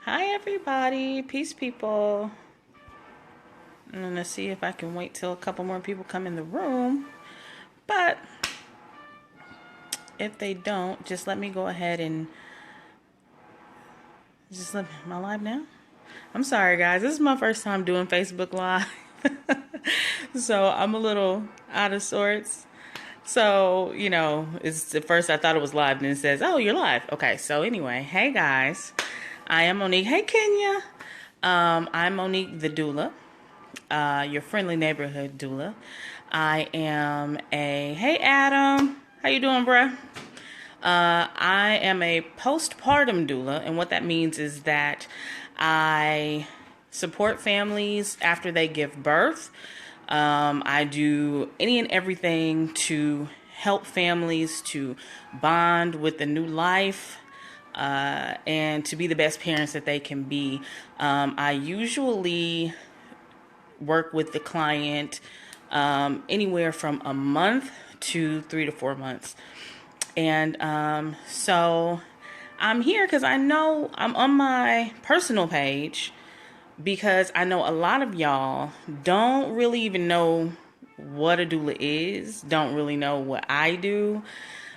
Hi, everybody. Peace, people. I'm going to see if I can wait till a couple more people come in the room. But if they don't, just let me go ahead and am I live now? I'm sorry, guys. This is my first time doing Facebook Live. So I'm a little out of sorts. So, it's at first I thought it was live, and it says, oh, you're live. Okay, so anyway, hey, guys. I am Monique. Hey, Kenya. I'm Monique the doula. Your friendly neighborhood doula. I am hey Adam, how you doing, bruh? I am a postpartum doula, and what that means is that I support families after they give birth. I do any and everything to help families to bond with the new life. And to be the best parents that they can be. I usually work with the client anywhere from a month to 3 to 4 months. And so I'm here because I know I'm on my personal page because I know a lot of y'all don't really even know what a doula is, don't really know what I do.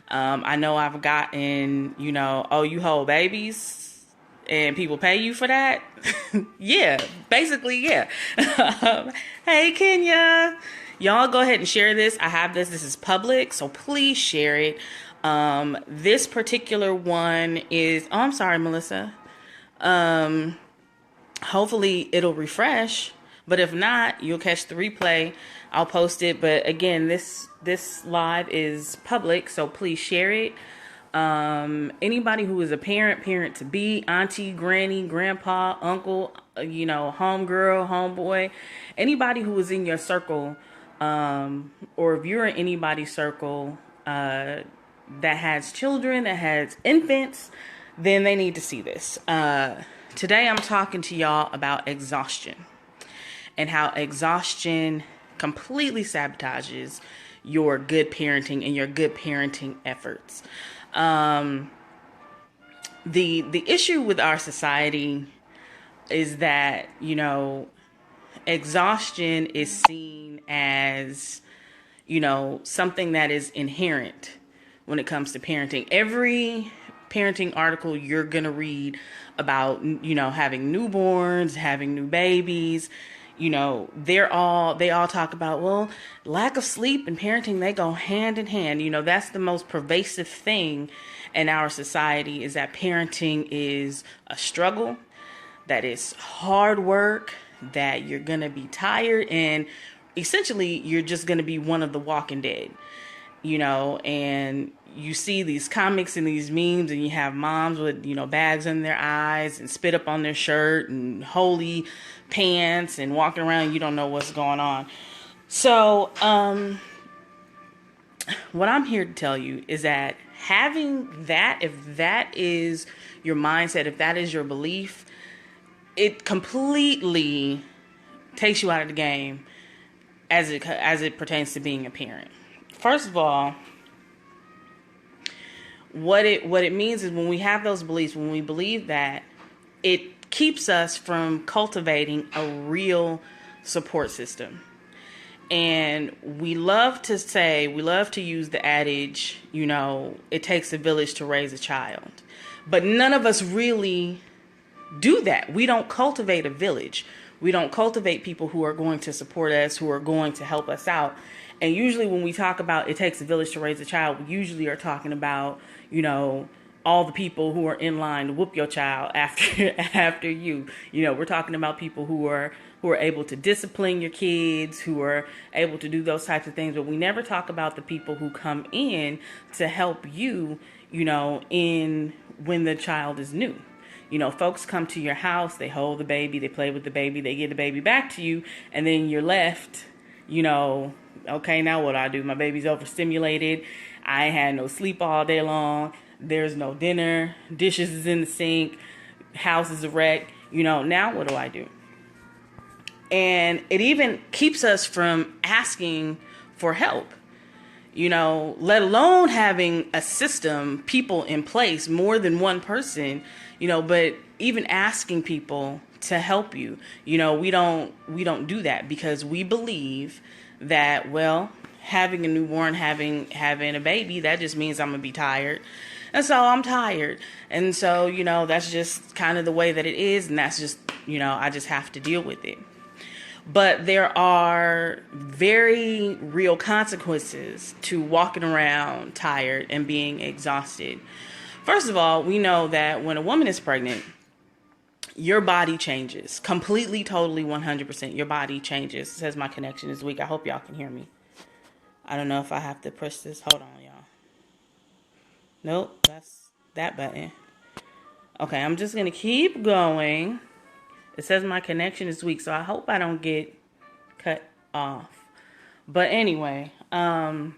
I know I've gotten, oh, you hold babies and people pay you for that. Yeah, basically, yeah. Hey, Kenya. Y'all go ahead and share this. I have this. This is public, so please share it. This particular one is, oh, I'm sorry, Melissa. Hopefully it'll refresh, but if not, you'll catch the replay. I'll post it. But again, this live is public, so please share it. Anybody who is a parent to be, auntie, granny, grandpa, uncle, homegirl, homeboy, anybody who is in your circle, or if you're in anybody's circle that has children, that has infants, then they need to see this. Today I'm talking to y'all about exhaustion and how exhaustion completely sabotages your good parenting and your good parenting efforts. The issue with our society is that, exhaustion is seen as, something that is inherent when it comes to parenting. Every parenting article you're going to read about, having newborns, having new babies, they all talk about, well, lack of sleep and parenting, they go hand in hand. That's the most pervasive thing in our society, is that parenting is a struggle, that is hard work, that you're going to be tired, and essentially you're just going to be one of the walking dead, and you see these comics and these memes, and you have moms with, bags in their eyes and spit up on their shirt and holy pants and walking around, you don't know what's going on. So, what I'm here to tell you is that having that, if that is your mindset, if that is your belief, it completely takes you out of the game as it pertains to being a parent. First of all, what it means is when we have those beliefs, when we believe that, it keeps us from cultivating a real support system. And we love to use the adage, it takes a village to raise a child. But none of us really do that. We don't cultivate a village. We don't cultivate people who are going to support us, who are going to help us out. And usually when we talk about it takes a village to raise a child, we usually are talking about, all the people who are in line to whoop your child after you. We're talking about people who are able to discipline your kids, who are able to do those types of things. But we never talk about the people who come in to help you, in when the child is new. Folks come to your house, they hold the baby, they play with the baby, they give the baby back to you, and then you're left, okay, now what do I do? My baby's overstimulated. I had no sleep all day long. There's no dinner. Dishes is in the sink. House is a wreck. Now what do I do? And it even keeps us from asking for help. Let alone having a system, people in place, more than one person, But even asking people to help you, we don't do that, because we believe that, well, having a newborn, having a baby, that just means I'm gonna be tired. And so I'm tired. And so, that's just kind of the way that it is. And that's just, I just have to deal with it. But there are very real consequences to walking around tired and being exhausted. First of all, we know that when a woman is pregnant, your body changes completely, totally, 100%. Your body changes. It says my connection is weak. I hope y'all can hear me. I don't know if I have to push this. Hold on, y'all. Nope, that's that button. Okay, I'm just going to keep going. It says my connection is weak, so I hope I don't get cut off. But anyway, a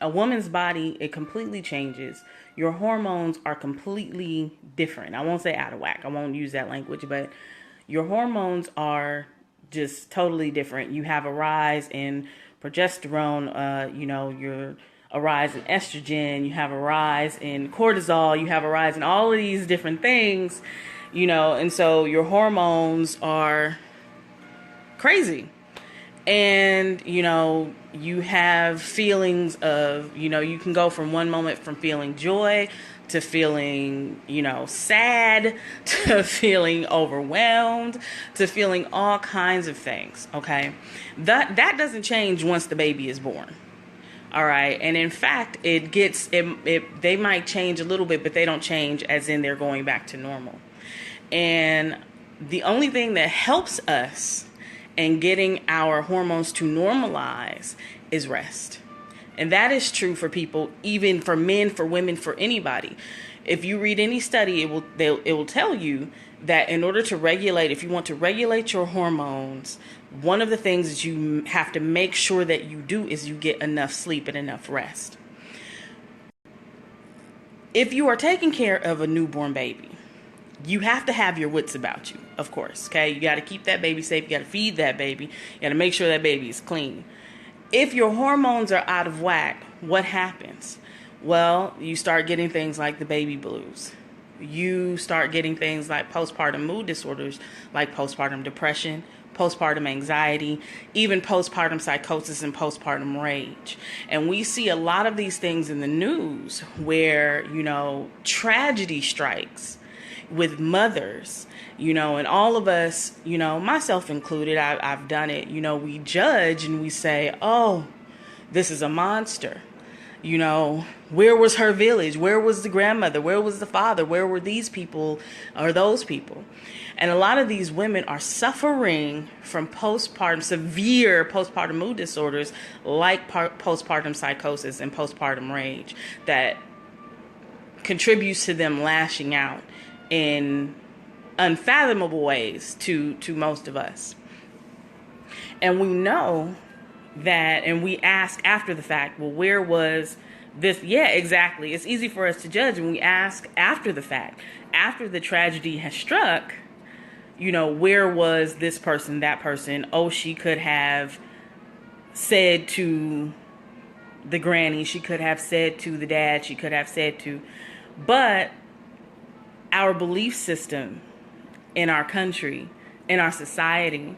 woman's body, it completely changes. Your hormones are completely different. I won't say out of whack. I won't use that language, but your hormones are just totally different. You have a rise in progesterone, a rise in estrogen, you have a rise in cortisol, you have a rise in all of these different things, and so your hormones are crazy. And, you have feelings of, you can go from one moment from feeling joy to feeling, sad, to feeling overwhelmed, to feeling all kinds of things. Okay. That doesn't change once the baby is born. All right. And in fact, they might change a little bit, but they don't change as in they're going back to normal. And the only thing that helps us in getting our hormones to normalize is rest. And that is true for people, even for men, for women, for anybody. If you read any study, it will tell you that in order to regulate, if you want to regulate your hormones, one of the things that you have to make sure that you do is you get enough sleep and enough rest. If you are taking care of a newborn baby, you have to have your wits about you, of course. Okay, you got to keep that baby safe. You got to feed that baby. You got to make sure that baby is clean. If your hormones are out of whack, what happens? Well, you start getting things like the baby blues. You start getting things like postpartum mood disorders, like postpartum depression, postpartum anxiety, even postpartum psychosis and postpartum rage. And we see a lot of these things in the news where, tragedy strikes with mothers, and all of us, myself included, I've done it, we judge and we say, oh, this is a monster. Where was her village? Where was the grandmother? Where was the father? Where were these people or those people? And a lot of these women are suffering from severe postpartum mood disorders like postpartum psychosis and postpartum rage that contributes to them lashing out in unfathomable ways to most of us. And we know that, and we ask after the fact, well, where was this? Yeah, exactly. It's easy for us to judge, and we ask after the fact, after the tragedy has struck, where was this person, that person? Oh, she could have said to the granny, she could have said to the dad, she could have said to, but our belief system in our country, in our society,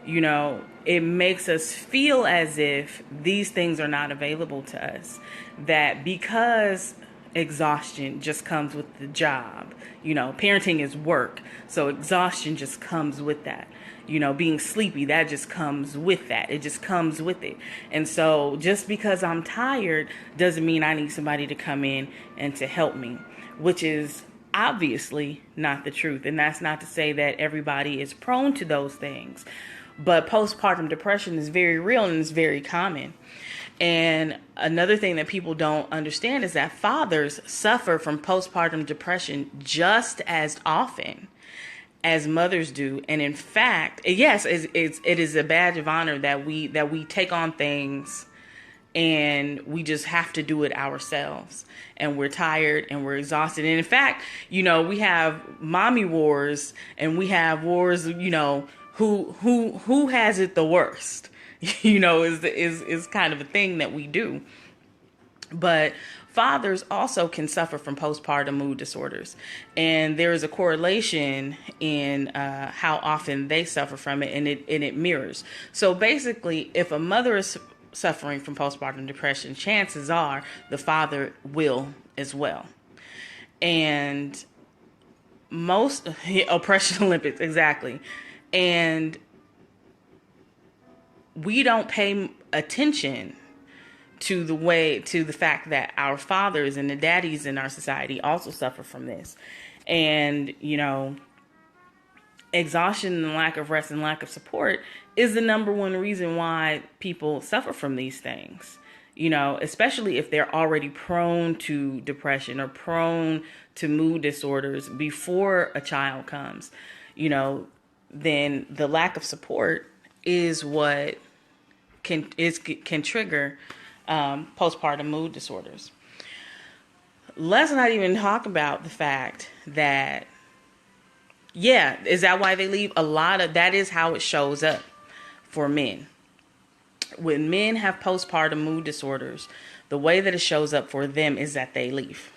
it makes us feel as if these things are not available to us. That because exhaustion just comes with the job, parenting is work. So exhaustion just comes with that. Being sleepy, that just comes with that. It just comes with it. And so just because I'm tired doesn't mean I need somebody to come in and to help me, which is obviously not the truth. And that's not to say that everybody is prone to those things. But postpartum depression is very real and it's very common. And another thing that people don't understand is that fathers suffer from postpartum depression just as often as mothers do. And in fact, yes, it is a badge of honor that we take on things and we just have to do it ourselves. And we're tired and we're exhausted. And in fact, we have mommy wars and we have wars, who has it the worst, is kind of a thing that we do. But fathers also can suffer from postpartum mood disorders. And there is a correlation in how often they suffer from it, and it mirrors. So basically, if a mother is suffering from postpartum depression, chances are the father will as well. And most oppression Olympics, exactly. And we don't pay attention to the fact that our fathers and the daddies in our society also suffer from this. And, exhaustion and lack of rest and lack of support is the number one reason why people suffer from these things. Especially if they're already prone to depression or prone to mood disorders before a child comes, then the lack of support is what can trigger postpartum mood disorders. Let's not even talk about the fact that, is that why they leave? That is how it shows up for men. When men have postpartum mood disorders, the way that it shows up for them is that they leave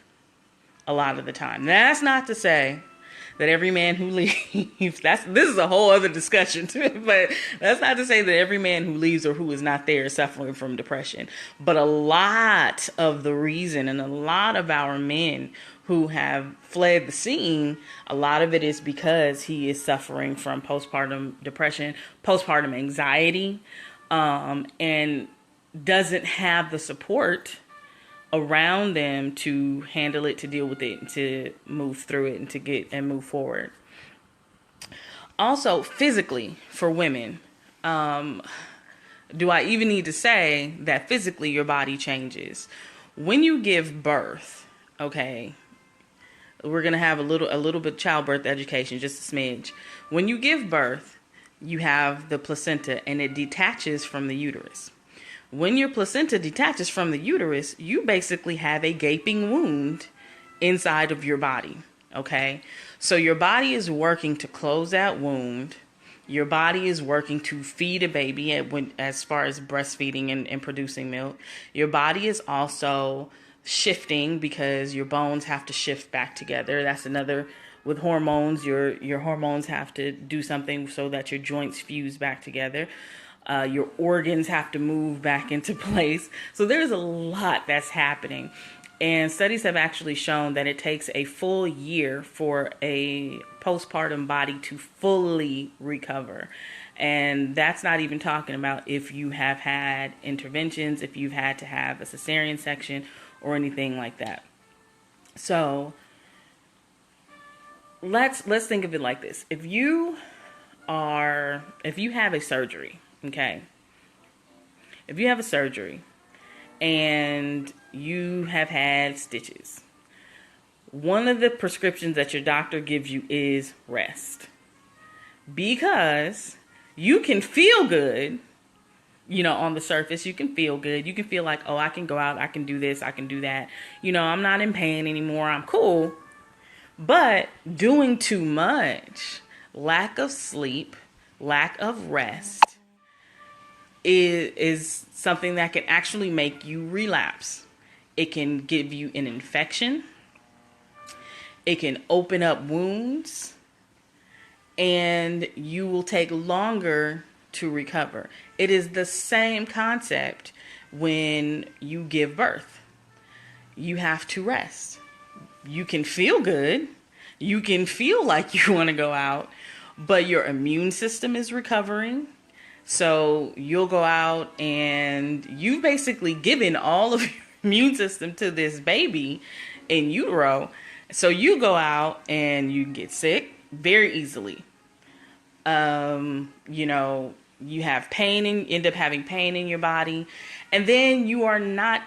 a lot of the time. That's not to say that every man who leaves, this is a whole other discussion too, but that's not to say that every man who leaves or who is not there is suffering from depression. But a lot of the reason, and a lot of our men who have fled the scene, a lot of it is because he is suffering from postpartum depression, postpartum anxiety, and doesn't have the support around them to handle it, to deal with it, to move through it, and move forward. Also, physically, for women, do I even need to say that physically your body changes? When you give birth, okay, we're going to have a little bit of childbirth education, just a smidge. When you give birth, you have the placenta, and it detaches from the uterus. When your placenta detaches from the uterus, you basically have a gaping wound inside of your body, okay? So your body is working to close that wound. Your body is working to feed a baby as far as breastfeeding and producing milk. Your body is also shifting because your bones have to shift back together. That's another, with hormones, your hormones have to do something so that your joints fuse back together. Your organs have to move back into place. So there's a lot that's happening. And studies have actually shown that it takes a full year for a postpartum body to fully recover. And that's not even talking about if you have had interventions, if you've had to have a cesarean section or anything like that. So let's think of it like this. If you have a surgery, okay, if you have a surgery and you have had stitches, one of the prescriptions that your doctor gives you is rest. Because you can feel good, on the surface, you can feel good. You can feel like, oh, I can go out, I can do this, I can do that. I'm not in pain anymore, I'm cool. But doing too much, lack of sleep, lack of rest, is something that can actually make you relapse. It can give you an infection. It can open up wounds, and you will take longer to recover. It is the same concept when you give birth. You have to rest. You can feel good. You can feel like you want to go out, but your immune system is recovering. So you'll go out and you've basically given all of your immune system to this baby in utero. So you go out and you get sick very easily. You have pain and end up having pain in your body. And then you're not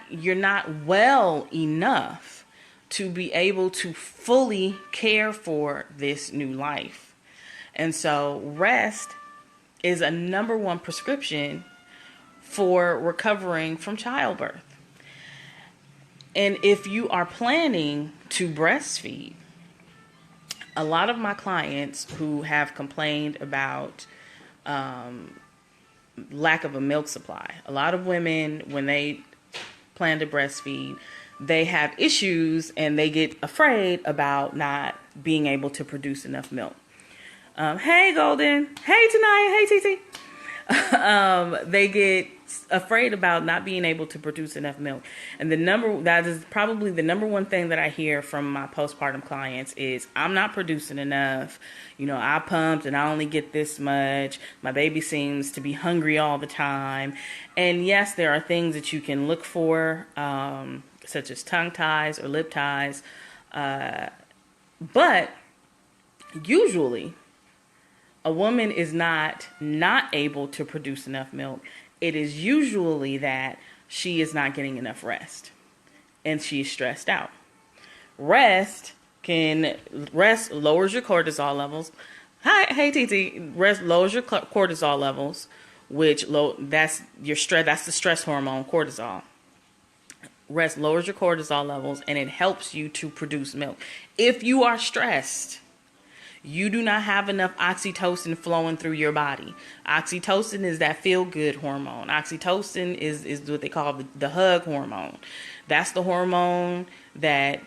well enough to be able to fully care for this new life. And so rest is a number one prescription for recovering from childbirth. And if you are planning to breastfeed, a lot of my clients who have complained about lack of a milk supply, a lot of women, when they plan to breastfeed, they have issues and they get afraid about not being able to produce enough milk. Hey, Golden. Hey, Tanaya. Hey, TT. They get afraid about not being able to produce enough milk. And that is probably the number one thing that I hear from my postpartum clients is, I'm not producing enough. I pumped and I only get this much. My baby seems to be hungry all the time. And yes, there are things that you can look for, such as tongue ties or lip ties. But usually a woman is not able to produce enough milk. It is usually that she is not getting enough rest and she's stressed out. Rest lowers your cortisol levels. Hey TT. Rest lowers your cortisol levels, that's your stress. That's the stress hormone, cortisol. Rest lowers your cortisol levels and it helps you to produce milk. If you are stressed, you do not have enough oxytocin flowing through your body. Oxytocin is that feel-good hormone. Oxytocin is what they call the hug hormone. That's the hormone that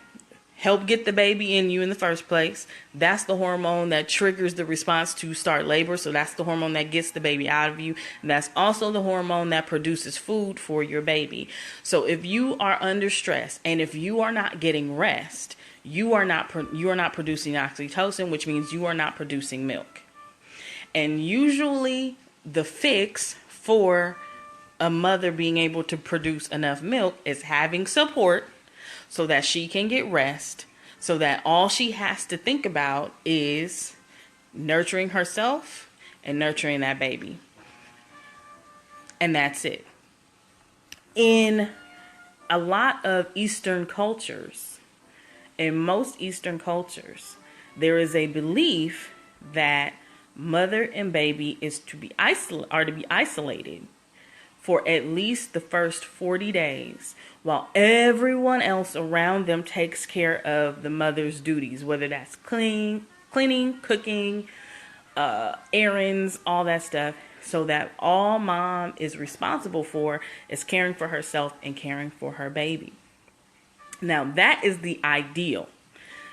helped get the baby in you in the first place. That's the hormone that triggers the response to start labor. So that's the hormone that gets the baby out of you. And that's also the hormone that produces food for your baby. So if you are under stress and if you are not getting rest, you are not producing oxytocin, which means you are not producing milk. And usually the fix for a mother being able to produce enough milk is having support so that she can get rest, so that all she has to think about is nurturing herself and nurturing that baby. And that's it. In a lot of Eastern cultures, in most Eastern cultures, there is a belief that mother and baby are to be isolated for at least the first 40 days while everyone else around them takes care of the mother's duties, whether that's cleaning, cooking, errands, all that stuff, so that all mom is responsible for is caring for herself and caring for her baby. Now, that is the ideal.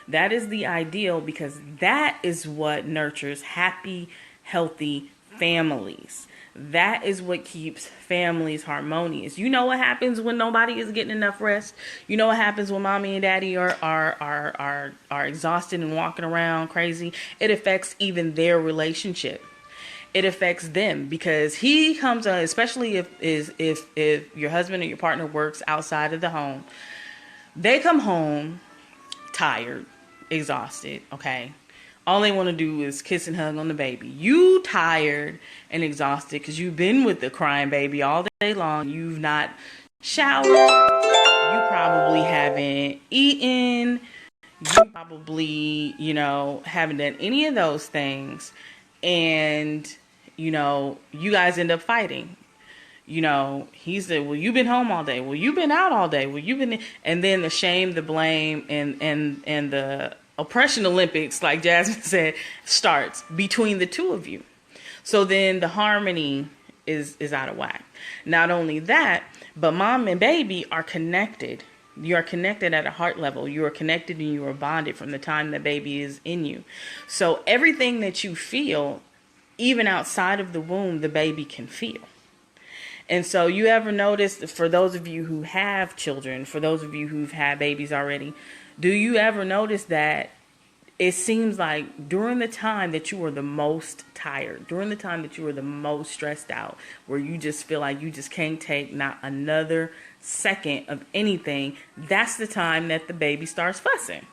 That is the ideal because that is what nurtures happy, healthy families. That is what keeps families harmonious. You know what happens when nobody is getting enough rest? You know what happens when mommy and daddy are exhausted and walking around crazy? It affects even their relationship. It affects them because he comes on, especially if your husband or your partner works outside of the home. They come home tired, exhausted, okay? All they want to do is kiss and hug on the baby. You tired and exhausted because you've been with the crying baby all day long. You've not showered. You probably haven't eaten. You probably, haven't done any of those things. And, you guys end up fighting. He said, well, you've been home all day. Well, you've been out all day. Well, and then the shame, the blame, and the oppression Olympics, like Jasmine said, starts between the two of you. So then the harmony is out of whack. Not only that, but mom and baby are connected. You are connected at a heart level. You are connected and you are bonded from the time the baby is in you. So everything that you feel, even outside of the womb, the baby can feel. And so you ever notice, for those of you who have children, for those of you who've had babies already, do you ever notice that it seems like during the time that you are the most tired, during the time that you are the most stressed out, where you just feel like you just can't take not another second of anything, that's the time that the baby starts fussing.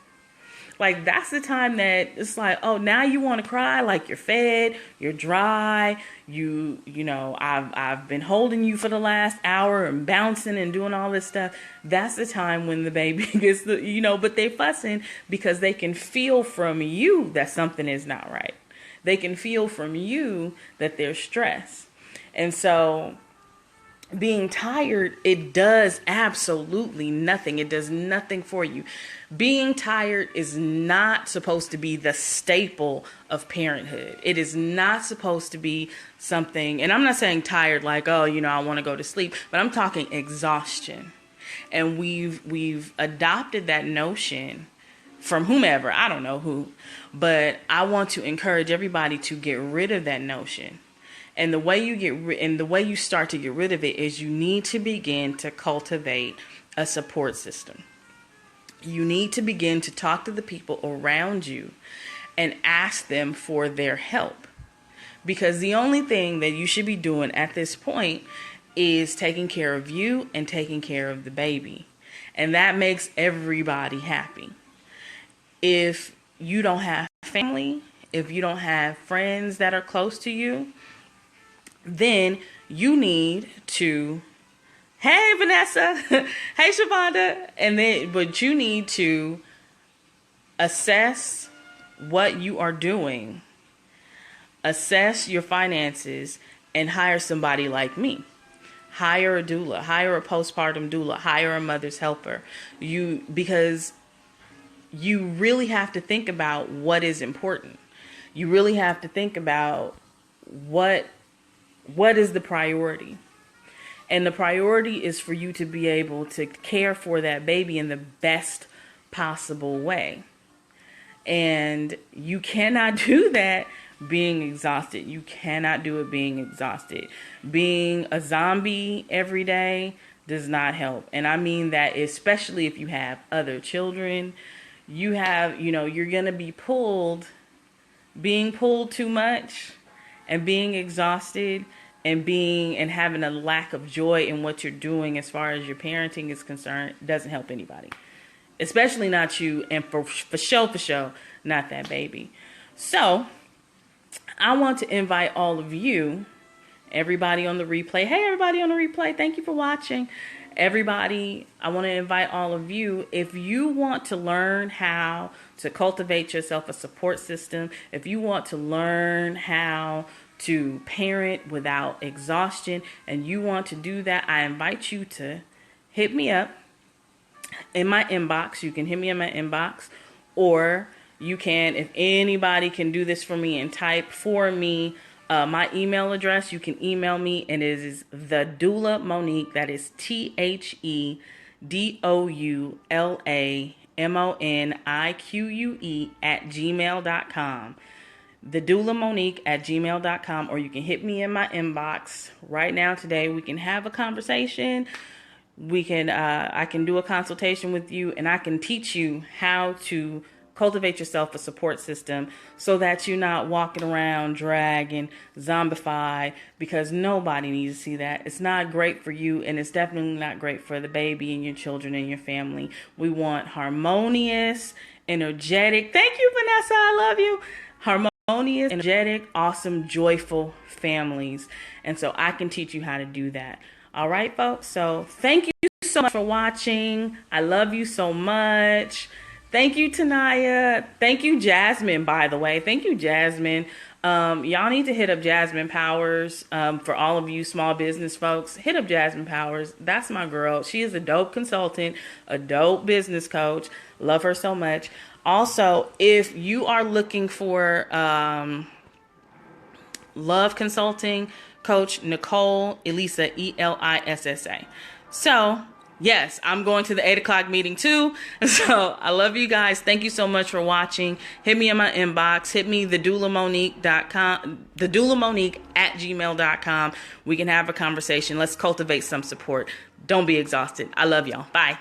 Like, that's the time that it's like, oh, now you want to cry, like you're fed, you're dry, I've been holding you for the last hour and bouncing and doing all this stuff. That's the time when the baby gets but they fussing because they can feel from you that something is not right. They can feel from you that they're stressed. And so being tired, it does absolutely nothing. It does nothing for you. Being tired is not supposed to be the staple of parenthood. It is not supposed to be something, and I'm not saying tired like, I want to go to sleep, but I'm talking exhaustion. And we've adopted that notion from whomever, I don't know who, but I want to encourage everybody to get rid of that notion. And the way you start to get rid of it is you need to begin to cultivate a support system. You need to begin to talk to the people around you and ask them for their help. Because the only thing that you should be doing at this point is taking care of you and taking care of the baby. And that makes everybody happy. If you don't have family, if you don't have friends that are close to you, then you need to, hey Vanessa, hey Shavonda, but you need to assess what you are doing, assess your finances, and hire somebody like me. Hire a doula, hire a postpartum doula, hire a mother's helper. Because you really have to think about what is important. You really have to think about what is the priority. And the priority is for you to be able to care for that baby in the best possible way. And you cannot do that being exhausted. You cannot do it being exhausted. Being a zombie every day does not help. And I mean that especially if you have other children. You're going to be being pulled too much and being exhausted and having a lack of joy in what you're doing as far as your parenting is concerned doesn't help anybody. Especially not you, and for sure, not that baby. So, I want to invite all of you, everybody on the replay. Hey, everybody on the replay, thank you for watching. Everybody, I want to invite all of you, if you want to learn how to cultivate yourself a support system, if you want to learn how to parent without exhaustion, and you want to do that, I invite you to hit me up in my inbox. You can hit me in my inbox, or you can, if anybody can do this for me and type for me my email address, you can email me, and it is the doula Monique. That is TheDoulaMonique @gmail.com. TheDoulaMonique@gmail.com, or you can hit me in my inbox right now today. We can have a conversation. I can do a consultation with you, and I can teach you how to cultivate yourself a support system so that you're not walking around dragging, zombified, because nobody needs to see that. It's not great for you, and it's definitely not great for the baby and your children and your family. We want harmonious, energetic, thank you, Vanessa, I love you, harmonious, energetic, awesome, joyful families. And so I can teach you how to do that. All right, folks? So thank you so much for watching. I love you so much. Thank you, Tanaya. Thank you, Jasmine, by the way. Thank you, Jasmine. Y'all need to hit up Jasmine Powers. For all of you small business folks, hit up Jasmine Powers. That's my girl. She is a dope consultant, a dope business coach. Love her so much. Also, if you are looking for love consulting, Coach Nicole Elisa, Elissa. So, yes, I'm going to the 8 o'clock meeting too. So I love you guys. Thank you so much for watching. Hit me in my inbox. Hit me TheDoulaMonique.com, TheDoulaMonique@gmail.com. We can have a conversation. Let's cultivate some support. Don't be exhausted. I love y'all. Bye.